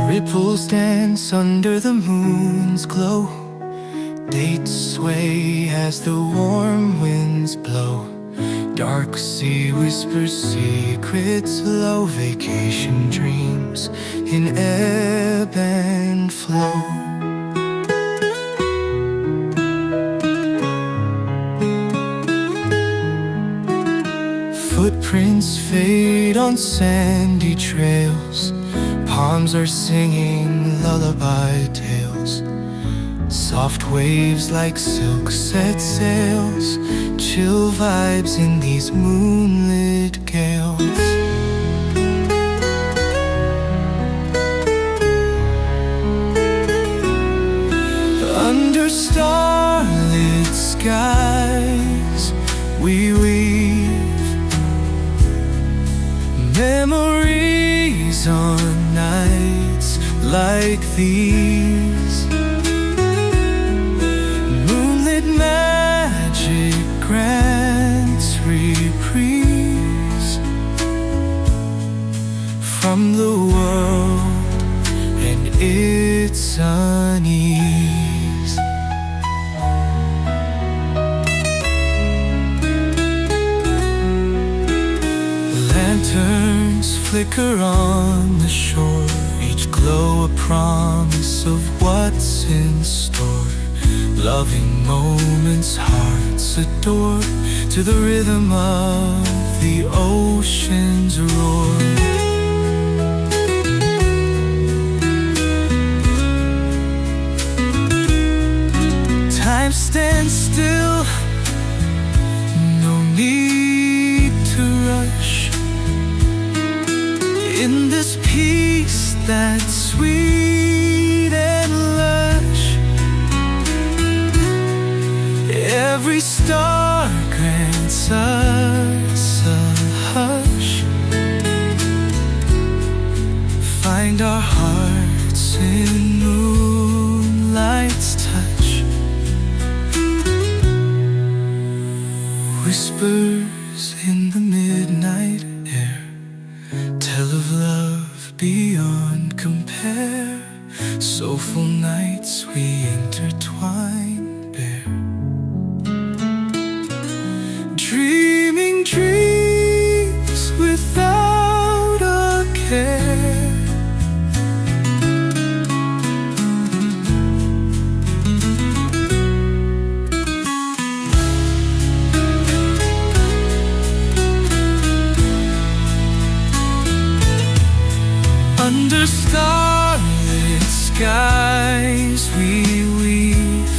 Ripples dance under the moon's glow. Dates sway as the warm winds blow. Dark sea whispers secrets low. Vacation dreams in ebb and flow. Footprints fade on sandy trails. Palms are singing lullaby tales. Soft waves like silk set sails. Chill vibes in these moonlit gales. Under starlit skies we weave memories on nights like these. Moonlit magic grants reprise from the world and its unease. Lanterns flicker on the shore, each glow a promise of what's in store. Loving moments hearts adore, to the rhythm of the ocean's roar. Time stands still, no need to rush. In this peace that's sweet and lush, every star grants us a hush. Find our hearts in moonlight's touch. Whispers in the midnight air tell of love beyond compare. Soulful nights we intertwine bare. Dreaming dreams without a care. Under starlit skies we weave